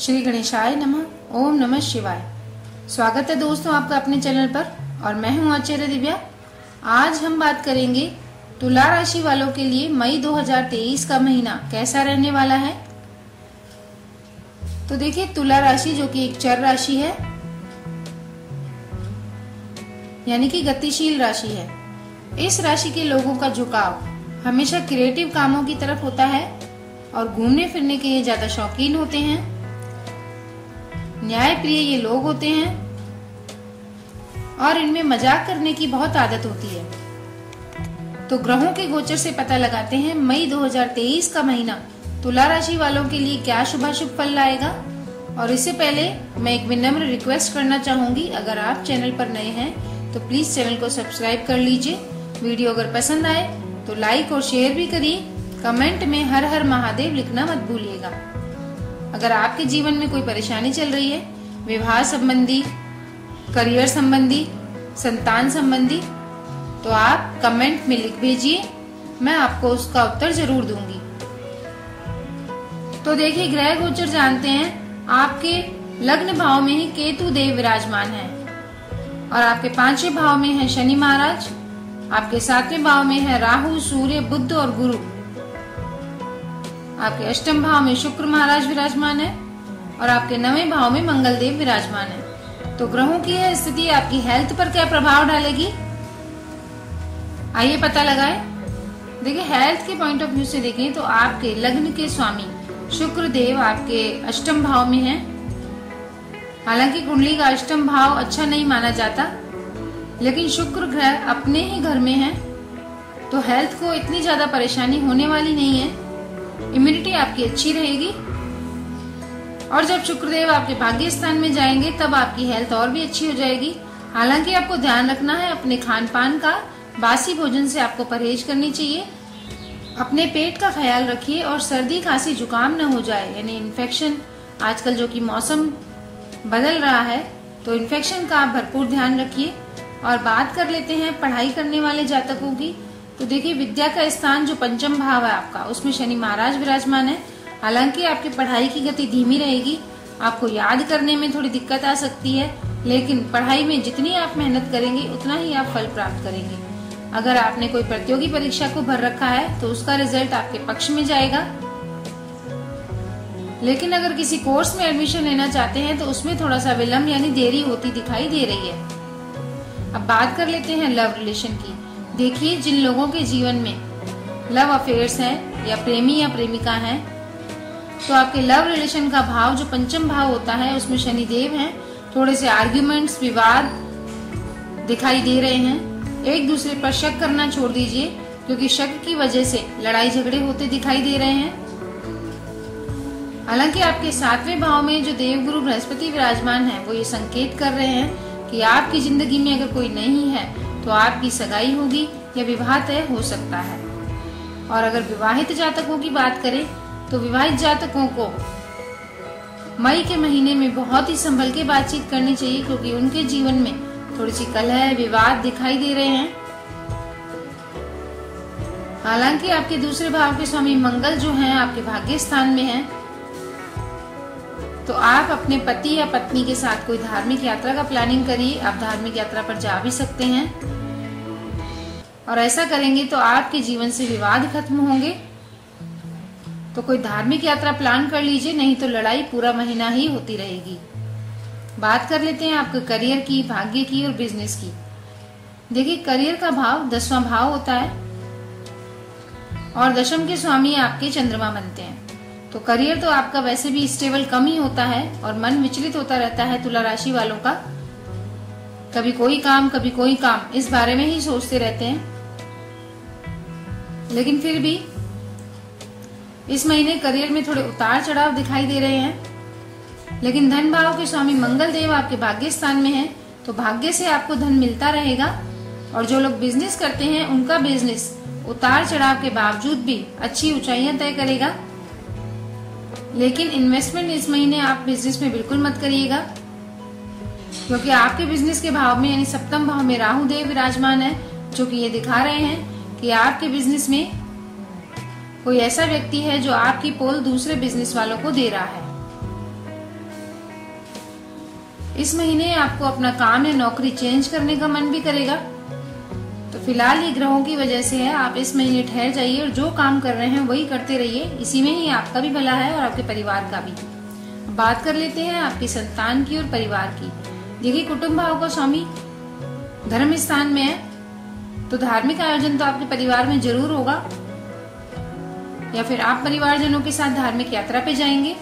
श्री गणेशाय नमः। ओम नमः शिवाय। स्वागत है दोस्तों आपका अपने चैनल पर और मैं हूं आचार्य दिव्या। आज हम बात करेंगे तुला राशि वालों के लिए मई 2023 का महीना कैसा रहने वाला है। तो देखिए, तुला राशि जो कि एक चर राशि है, यानी कि गतिशील राशि है। इस राशि के लोगों का झुकाव हमेशा क्रिएटिव कामों की तरफ होता है और घूमने फिरने के ये ज्यादा शौकीन होते हैं। न्याय प्रिय ये लोग होते हैं और इनमें मजाक करने की बहुत आदत होती है। तो ग्रहों के गोचर से पता लगाते हैं मई 2023 का महीना तुला राशि वालों के लिए क्या शुभाशुभ फल लाएगा। और इससे पहले मैं एक विनम्र रिक्वेस्ट करना चाहूंगी, अगर आप चैनल पर नए हैं तो प्लीज चैनल को सब्सक्राइब कर लीजिए। वीडियो अगर पसंद आए तो लाइक और शेयर भी करिए। कमेंट में हर हर महादेव लिखना मत भूलिएगा। अगर आपके जीवन में कोई परेशानी चल रही है, विवाह संबंधी, करियर संबंधी, संतान संबंधी, तो आप कमेंट में लिख भेजिए, मैं आपको उसका उत्तर जरूर दूंगी। तो देखिए, ग्रह गोचर जानते हैं आपके लग्न भाव में ही केतु देव विराजमान है और आपके 5वें भाव में है शनि महाराज, आपके 7वें भाव में है राहु, सूर्य, बुध और गुरु, आपके 8वें भाव में शुक्र महाराज विराजमान है और आपके 9वें भाव में मंगल देव विराजमान है। तो ग्रहों की यह स्थिति आपकी हेल्थ पर क्या प्रभाव डालेगी, आइए पता लगाएं। देखिए, हेल्थ के पॉइंट ऑफ व्यू से देखें तो आपके लग्न के स्वामी शुक्र देव आपके 8वें भाव में है। हालांकि कुंडली का 8वां भाव अच्छा नहीं माना जाता, लेकिन शुक्र ग्रह अपने ही घर में है तो हेल्थ को इतनी ज्यादा परेशानी होने वाली नहीं है। इम्यूनिटी आपकी अच्छी रहेगी और जब शुक्रदेव आपके भाग्य स्थान में जाएंगे तब आपकी हेल्थ और भी अच्छी हो जाएगी। हालांकि आपको ध्यान रखना है अपने खान पान का, बासी भोजन से आपको परहेज करनी चाहिए। अपने पेट का ख्याल रखिए और सर्दी खांसी जुकाम न हो जाए, यानी इन्फेक्शन। आजकल जो कि मौसम बदल रहा है तो इन्फेक्शन का आप भरपूर ध्यान रखिए। और बात कर लेते हैं पढ़ाई करने वाले जातकों की। तो देखिए, विद्या का स्थान जो 5वां भाव है आपका, उसमें शनि महाराज विराजमान है। हालांकि आपकी पढ़ाई की गति धीमी रहेगी, आपको याद करने में थोड़ी दिक्कत आ सकती है, लेकिन पढ़ाई में जितनी आप मेहनत करेंगे उतना ही आप फल प्राप्त करेंगे। अगर आपने कोई प्रतियोगी परीक्षा को भर रखा है तो उसका रिजल्ट आपके पक्ष में जाएगा। लेकिन अगर किसी कोर्स में एडमिशन लेना चाहते हैं तो उसमें थोड़ा सा विलंब यानी देरी होती दिखाई दे रही है। अब बात कर लेते हैं लव रिलेशन की। देखिए, जिन लोगों के जीवन में लव अफेयर्स हैं या प्रेमी या प्रेमिका हैं, तो आपके लव रिलेशन का भाव जो 5वां भाव होता है उसमें शनि देव हैं। थोड़े से आर्ग्यूमेंट्स, विवाद दिखाई दे रहे हैं। एक दूसरे पर शक करना छोड़ दीजिए, क्योंकि शक की वजह से लड़ाई झगड़े होते दिखाई दे रहे हैं। हालांकि आपके 7वें भाव में जो देवगुरु बृहस्पति विराजमान है वो ये संकेत कर रहे हैं कि आपकी जिंदगी में अगर कोई नहीं है तो आपकी सगाई होगी या विवाह तय हो सकता है। और अगर विवाहित जातकों की बात करें तो विवाहित जातकों को मई के महीने में बहुत ही संभल के बातचीत करनी चाहिए, क्योंकि उनके जीवन में थोड़ी सी कलह, विवाद दिखाई दे रहे हैं। हालांकि आपके दूसरे भाव के स्वामी मंगल जो हैं आपके भाग्य स्थान में हैं, तो आप अपने पति या पत्नी के साथ कोई धार्मिक यात्रा का प्लानिंग करिए। आप धार्मिक यात्रा पर जा भी सकते हैं और ऐसा करेंगे तो आपके जीवन से विवाद खत्म होंगे। तो कोई धार्मिक यात्रा प्लान कर लीजिए, नहीं तो लड़ाई पूरा महीना ही होती रहेगी। बात कर लेते हैं आपके करियर की, भाग्य की और बिजनेस की। देखिए, करियर का भाव 10वां भाव होता है और दशम के स्वामी आपके चंद्रमा बनते हैं। तो करियर तो आपका वैसे भी स्टेबल कम ही होता है और मन विचलित होता रहता है तुला राशि वालों का। कभी कोई काम, कभी कोई काम, इस बारे में ही सोचते रहते हैं। लेकिन फिर भी इस महीने करियर में थोड़े उतार चढ़ाव दिखाई दे रहे हैं। लेकिन धन भाव के स्वामी मंगल देव आपके भाग्य स्थान में हैं, तो भाग्य से आपको धन मिलता रहेगा। और जो लोग बिजनेस करते हैं उनका बिजनेस उतार चढ़ाव के बावजूद भी अच्छी ऊंचाइयां तय करेगा। लेकिन इन्वेस्टमेंट इस महीने आप बिजनेस में बिल्कुल मत करिएगा, क्योंकि आपके बिजनेस के भाव में यानी 7वें भाव में राहु देव विराजमान है, जो कि ये दिखा रहे हैं कि आपके बिजनेस में कोई ऐसा व्यक्ति है जो आपकी पोल दूसरे बिजनेस वालों को दे रहा है। इस महीने आपको अपना काम या नौकरी चेंज करने का मन भी करेगा। तो फिलहाल ये ग्रहों की वजह से है, आप इस महीने ठहर जाइए और जो काम कर रहे हैं वही करते रहिए। इसी में ही आपका भी भला है और आपके परिवार का भी। बात कर लेते हैं आपकी संतान की और परिवार की। देखिए, कुटुंब भाव का स्वामी धर्म स्थान में है, तो धार्मिक आयोजन तो आपके परिवार में जरूर होगा, या फिर आप परिवारजनों के साथ धार्मिक यात्रा पे जाएंगे।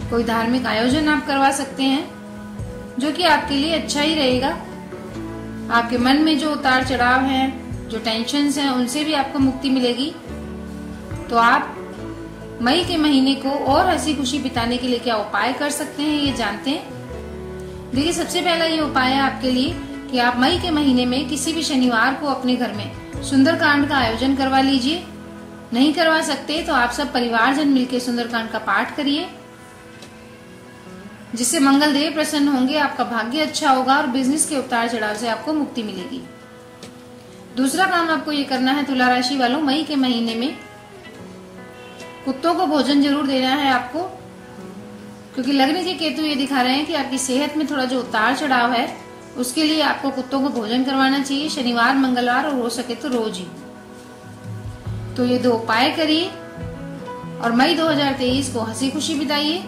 कोई धार्मिक आयोजन आप करवा सकते हैं, जो कि आपके लिए अच्छा ही रहेगा। आपके मन में जो उतार चढ़ाव है, जो टेंशन्स हैं, उनसे भी आपको मुक्ति मिलेगी। तो आप मई के महीने को और हंसी खुशी बिताने के लिए क्या उपाय कर सकते हैं, ये जानते हैं। देखिए, सबसे पहला ये उपाय है आपके लिए कि आप मई के महीने में किसी भी शनिवार को अपने घर में सुंदरकांड का आयोजन करवा लीजिए। नहीं करवा सकते तो आप सब परिवारजन मिलकर सुंदरकांड का पाठ करिए, जिससे मंगल देव प्रसन्न होंगे, आपका भाग्य अच्छा होगा और बिजनेस के उतार चढ़ाव से आपको मुक्ति मिलेगी। दूसरा काम आपको ये करना है तुला राशि वालों, मई के महीने में कुत्तों को भोजन जरूर देना है आपको, क्योंकि लग्न के केतु ये दिखा रहे हैं कि आपकी सेहत में थोड़ा जो उतार चढ़ाव है, उसके लिए आपको कुत्तों को भोजन करवाना चाहिए शनिवार, मंगलवार और हो सके तो रोज ही। तो ये 2 उपाय करिए और मई 2023 को हंसी खुशी बिताइए।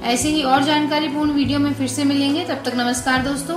ऐसे ही और जानकारी पूर्ण वीडियो में फिर से मिलेंगे। तब तक नमस्कार दोस्तों।